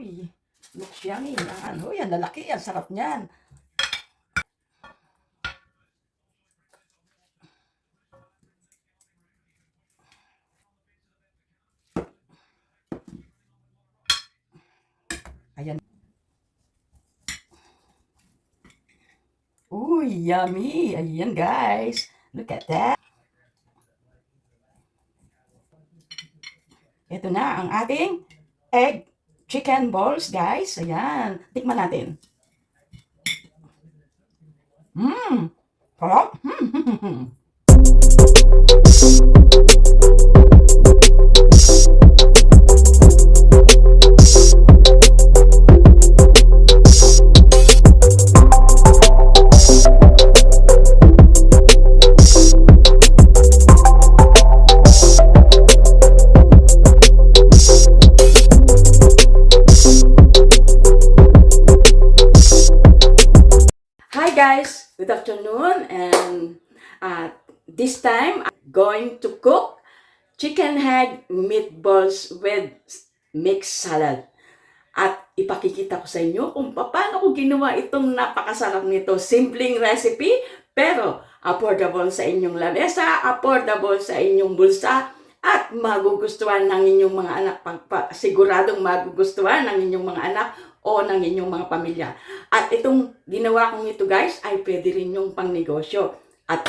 Uy, looks yummy. Ano yan, lalaki yan. Sarap niyan. Ayan. Uy, yummy. Ayan, guys. Look at that. Ito na ang ating egg chicken balls, guys. Ayan. Tikman natin. Sarap. Hi guys, good afternoon, and this time I'm going to cook chicken head meatballs with mixed salad. At ipakikita ko sa inyo kung paano ko ginawa itong napakasarap nito. Simpleng recipe, pero affordable sa inyong lamesa, affordable sa inyong bulsa, at magugustuhan ng inyong mga anak. Siguradong magugustuhan ng inyong mga anak o ng inyong mga pamilya. At itong ginawa kong ito guys, ay pwede rin yung pangnegosyo. At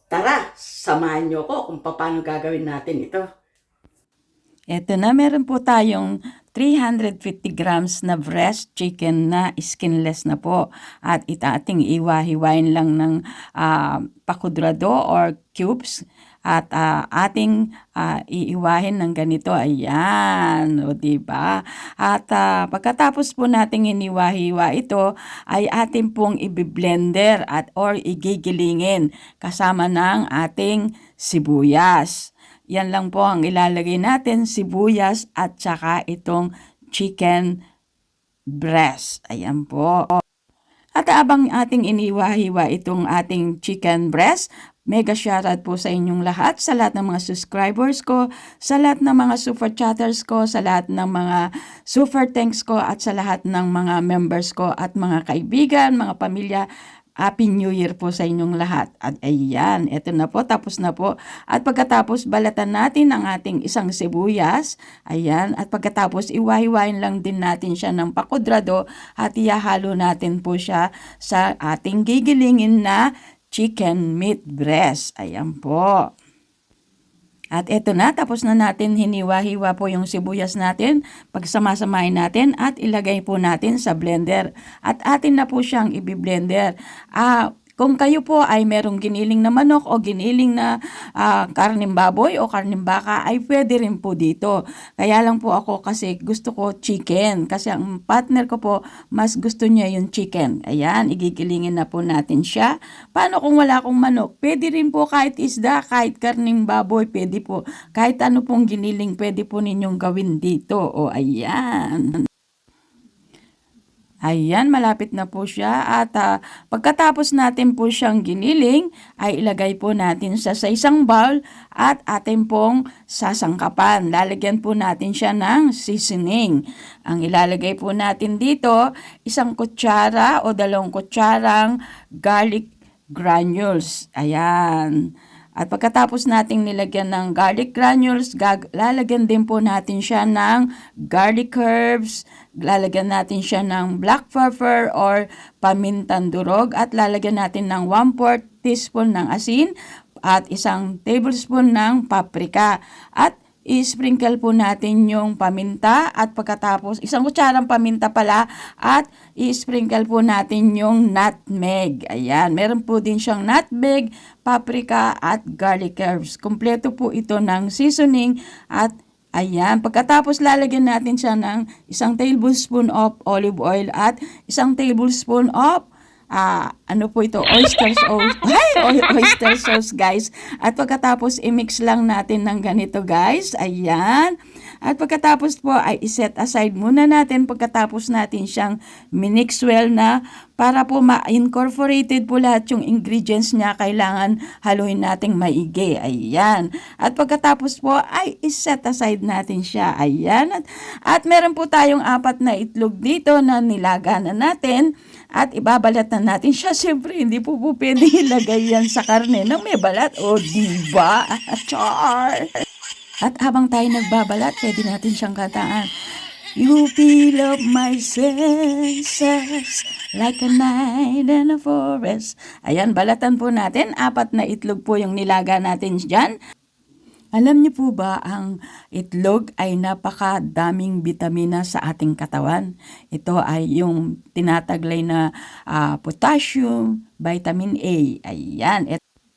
tara, samahan nyo ko kung paano gagawin natin ito. Ito na, meron po tayong 350 grams na breast chicken na skinless na po. At ating iwa-hiwain lang ng pakudrado or cubes. At ating iiwahin ng ganito. Ayan, o diba? At pagkatapos po nating iniwa-hiwa ito, ay ating pong ibiblender or igigilingin kasama ng ating sibuyas. Yan lang po ang ilalagay natin, sibuyas at saka itong chicken breast. Ayan po. At abang ating iniwa-hiwa itong ating chicken breast, mega shoutout po sa inyong lahat, sa lahat ng mga subscribers ko, sa lahat ng mga super chatters ko, sa lahat ng mga super thanks ko, at sa lahat ng mga members ko at mga kaibigan, mga pamilya. Happy New Year po sa inyong lahat. At ayan, eto na po, tapos na po. At pagkatapos balatan natin ang ating isang sibuyas. Ayan, at pagkatapos iwahiwain lang din natin siya ng pakudrado at ihahalo natin po siya sa ating gigilingin na chicken meat breast. Ayan po. At eto na, tapos na natin hiniwa-hiwa po yung sibuyas natin. Pagsamasamahin natin at ilagay po natin sa blender. At atin na po siyang ibiblender. Kung kayo po ay merong giniling na manok o giniling na karning baboy o karning baka, ay pwede rin po dito. Kaya lang po ako kasi gusto ko chicken. Kasi ang partner ko po, mas gusto niya yung chicken. Ayan, igigilingin na po natin siya. Paano kung wala akong manok? Pwede rin po kahit isda, kahit karning baboy, pwede po. Kahit ano pong giniling, pwede po ninyong gawin dito. O ayan. Ayan, malapit na po siya at pagkatapos natin po siyang giniling, ay ilagay po natin siya sa isang bowl at atin pong sasangkapan. Lalagyan po natin siya ng seasoning. Ang ilalagay po natin dito, 1 kutsara o 2 kutsarang garlic granules. Ayan. At pagkatapos nating nilagyan ng garlic granules, lalagyan din po natin siya ng garlic herbs, lalagyan natin siya ng black pepper or pamintang durog, at lalagyan natin ng 1/4 teaspoon ng asin at 1 tablespoon ng paprika. At i-sprinkle po natin yung paminta at pagkatapos 1 kutsarang paminta pala at i-sprinkle po natin yung nutmeg. Ayan, meron po din siyang nutmeg, paprika at garlic herbs. Kompleto po ito ng seasoning at ayan, pagkatapos lalagyan natin siya ng 1 tablespoon of olive oil at 1 tablespoon of ano po ito, oyster sauce. Ay, oyster sauce guys. At pagkatapos i-mix lang natin ng ganito guys. Ayan. At pagkatapos po ay iset aside muna natin pagkatapos natin siyang minix well na para po ma-incorporated po lahat yung ingredients niya, kailangan haluin nating maigi. Ayan. At pagkatapos po ay iset aside natin siya. Ayan. At meron po tayong 4 na itlog dito na nilaga na natin at ibabalat na natin siya. Siyempre, hindi po pwede ilagay yan sa karne na may balat. O, diba? Char! At habang tayo nagbabalat, pwede natin siyang kataan. You fill up my senses like a night in a forest. Ayan, balatan po natin. 4 na itlog po yung nilaga natin dyan. Alam niyo po ba, ang itlog ay napakadaming bitamina sa ating katawan. Ito ay yung tinataglay na potassium, vitamin A. Ayan.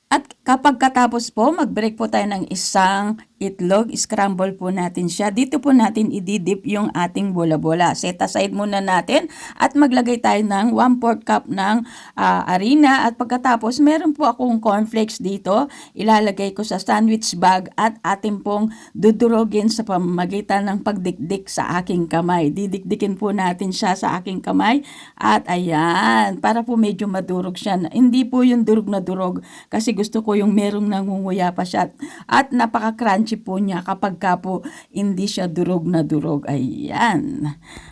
At kapag katapos po, mag-break po tayo ng isang itlog, scramble po natin siya. Dito po natin ididip yung ating bola-bola. Set aside muna natin at maglagay tayo ng 1/4 cup ng harina. At pagkatapos, meron po akong cornflakes dito. Ilalagay ko sa sandwich bag at atin pong dudurogin sa pamamagitan ng pagdikdik sa aking kamay. Didikdikin po natin siya sa aking kamay. At ayan, para po medyo madurog siya. Hindi po yung durog na durog kasi gusto ko yung merong nangunguya pa siya. At napaka-crunchy po niya kapag ka po hindi siya durog na durog. Ayan.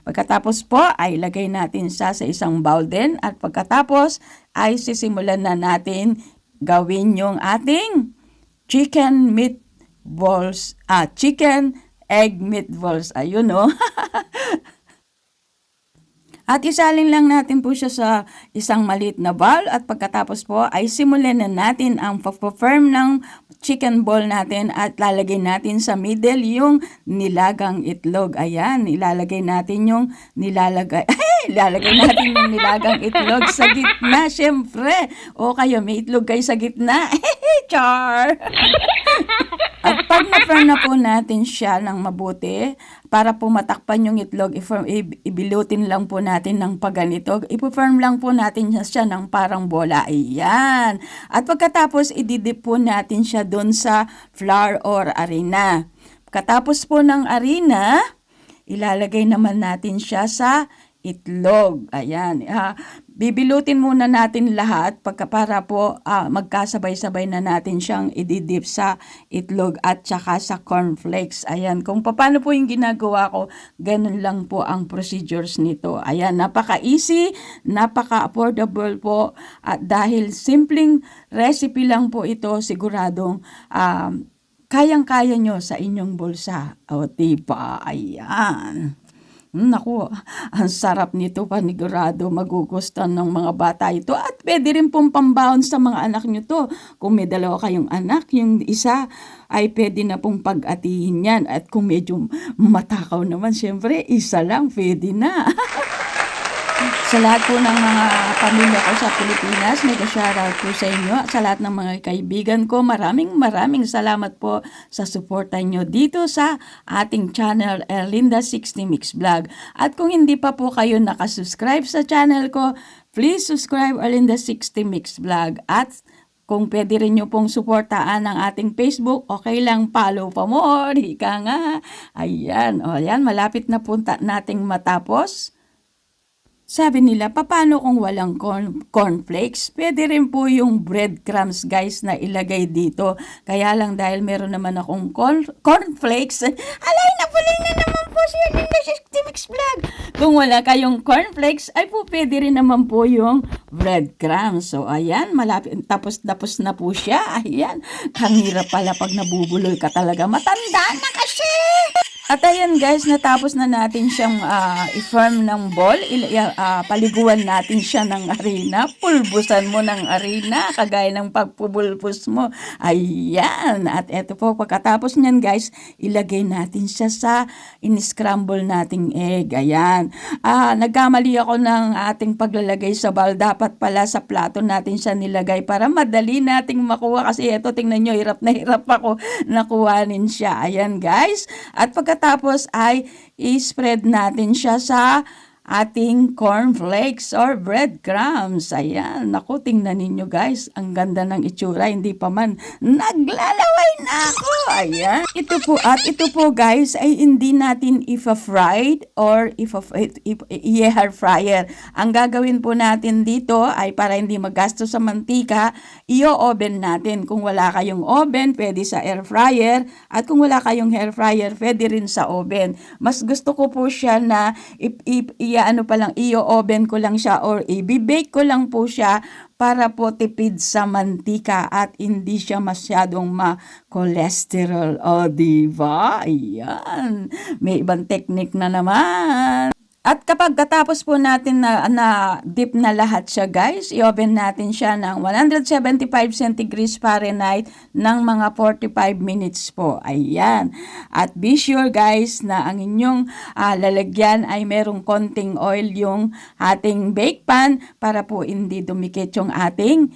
Pagkatapos po ay lagay natin siya sa isang bowl din. At pagkatapos ay sisimulan na natin gawin yung ating chicken meatballs. Chicken egg meatballs. Ayun o. At isalin lang natin po siya sa isang maliit na bowl at pagkatapos po ay simulan na natin ang pag-firm ng chicken ball natin at lalagay natin sa middle yung nilagang itlog. Ayan, ilalagay natin yung ilalagay natin yung nilagang itlog sa gitna, syempre. O kayo, may itlog kayo sa gitna. Char! At pag na-firm na po natin siya ng mabuti, para po matakpan yung itlog, ibilutin lang po natin ng paganito. Ipo-firm lang po natin siya ng parang bola. Ayan. At pagkatapos, ididip po natin siya doon sa flour or harina. Pagkatapos po ng harina, ilalagay naman natin siya sa itlog. Ayan. Bibilutin muna natin lahat para po magkasabay-sabay na natin siyang ididip sa itlog at saka sa cornflakes. Ayan. Kung paano po yung ginagawa ko, ganun lang po ang procedures nito. Ayan. Napaka-easy, napaka-affordable po. At dahil simpleng recipe lang po ito, siguradong kayang-kaya nyo sa inyong bulsa. O, diba? Ayan. Naku, ang sarap nito, panigurado, magugustuhan ng mga bata ito at pwede rin pong pambawon sa mga anak nyo to. Kung may 2 kayong anak, yung isa ay pwede na pong pag-atihin yan at kung medyo matakaw naman, syempre, isa lang, pwede na. Sa lahat po ng mga pamilya ko sa Pilipinas, mega shoutout po sa inyo. Sa lahat ng mga kaibigan ko, maraming salamat po sa suporta nyo dito sa ating channel, Erlinda 60 Mix Vlog. At kung hindi pa po kayo nakasubscribe sa channel ko, please subscribe Erlinda 60 Mix Vlog. At kung pwede rin nyo pong suportaan ang ating Facebook, okay lang, follow pa more. Ika nga. Ayan, ayan, malapit na po nating matapos. Sabi nila, paano kung walang cornflakes? Pwede rin po yung breadcrumbs guys na ilagay dito. Kaya lang dahil meron naman akong cornflakes, alay, napuling na naman po siya ng 60 Mix Vlog. Kung wala kayong cornflakes, ay po pwede rin naman po yung breadcrumbs. So ayan, malapit, tapos na po siya. Ayan, kangira pala pag nabubulol ka talaga. Matanda na kasi! At ayan guys, natapos na natin siyang i-firm ng ball. Paliguan natin siya ng harina. Pulbusan mo ng harina, kagaya ng pagpubulbus mo. Ayan. At eto po, pagkatapos niyan guys, ilagay natin siya sa in-scramble nating egg. Ayan. Nagkamali ako ng ating paglalagay sa bowl. Dapat pala sa plato natin siya nilagay para madali nating makuha. Kasi eto, tingnan nyo, hirap na hirap ako nakuhanin siya. Ayan guys. At pagkatapos ay i-spread natin siya sa ating cornflakes or breadcrumbs. Ayan, naku, tingnan ninyo guys, ang ganda ng itsura, hindi pa man naglalaway na ako. Ayan, ito po guys ay hindi natin ifa-fried or i-air fryer. Ang gagawin po natin dito ay para hindi maggastos sa mantika, i-oven natin. Kung wala kayong oven, pwede sa air fryer, at kung wala kayong air fryer, pwede rin sa oven. Mas gusto ko po siya na i-oven ko lang siya or i-bake ko lang po siya para po tipid sa mantika at hindi siya masyadong ma-cholesterol. O, diba? Ayan. May ibang technique na naman. At kapag katapos po natin na dip na lahat siya guys, i-oven natin siya ng 175 centigrade Fahrenheit ng mga 45 minutes po. Ayan. At be sure guys na ang inyong lalagyan ay merong konting oil yung ating bake pan para po hindi dumikit yung ating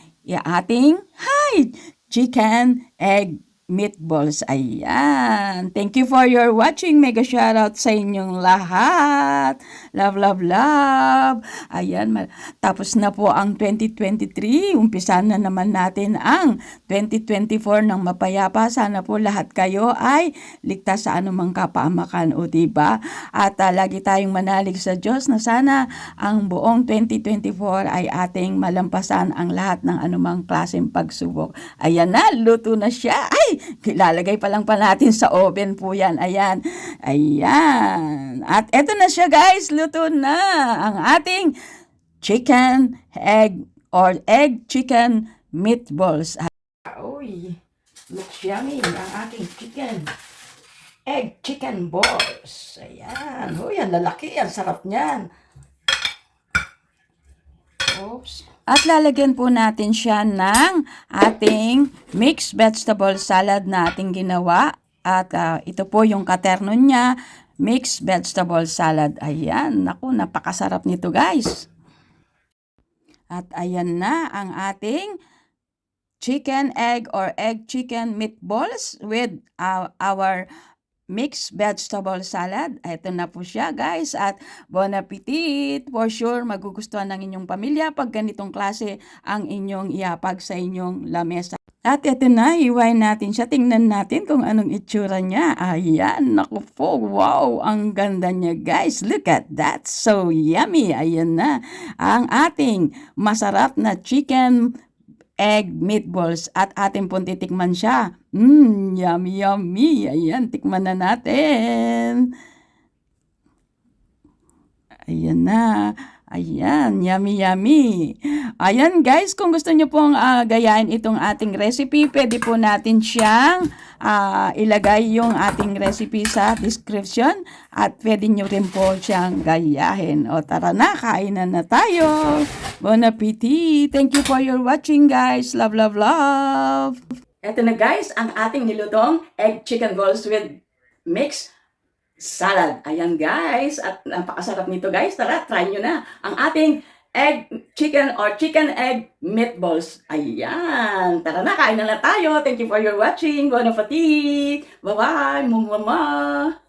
chicken egg meatballs. Ayan. Thank you for your watching. Mega shoutout sa inyong lahat. Love, love, love. Ayan. Tapos na po ang 2023. Umpisa na naman natin ang 2024 ng mapayapa. Sana po lahat kayo ay ligtas sa anumang kapahamakan. O diba? At lagi tayong manalig sa Diyos na sana ang buong 2024 ay ating malampasan ang lahat ng anumang klaseng pagsubok. Ayan na. Luto na siya. Ay! Ilalagay pa lang pa natin sa oven po yan. Ayan. Ayan. At eto na siya guys. Luto na ang ating chicken egg or egg chicken meatballs. Uy, looks yummy ang ating egg chicken balls. Ayan. Uy, ang lalaki. Ang sarap niyan. Oops. At lalagyan po natin siya ng ating mixed vegetable salad na ating ginawa. At ito po yung katerno niya, mixed vegetable salad. Ayan, naku, napakasarap nito guys. At ayan na ang ating chicken egg or egg chicken meatballs with our mixed vegetable salad. Ito na po siya guys at bon appetit. For sure magugustuhan ng inyong pamilya pag ganitong klase ang inyong iapag sa inyong lamesa. At ito na, iwain natin siya. Tingnan natin kung anong itsura niya. Ayan, naku po, wow, ang ganda niya guys. Look at that, so yummy. Ayan na, ang ating masarap na chicken egg meatballs at ating pong titikman siya. Yummy, yummy. Ayan, tikman na natin. Ayan na. Ayan, yummy, yummy. Ayan guys, kung gusto nyo pong gayahin itong ating recipe, pwede po natin siyang ilagay yung ating recipe sa description at pwede nyo rin po siyang gayahin. O tara na, kainan na tayo. Bon appetit. Thank you for your watching guys. Love, love, love. Ito na guys, ang ating nilutong egg chicken balls with mixed salad. Ayan guys, at napakasarap nito guys. Tara, try nyo na ang ating egg chicken or chicken egg meatballs. Ayan, tara na, kain na tayo. Thank you for your watching. Bon appetit. Bye-bye. Mama.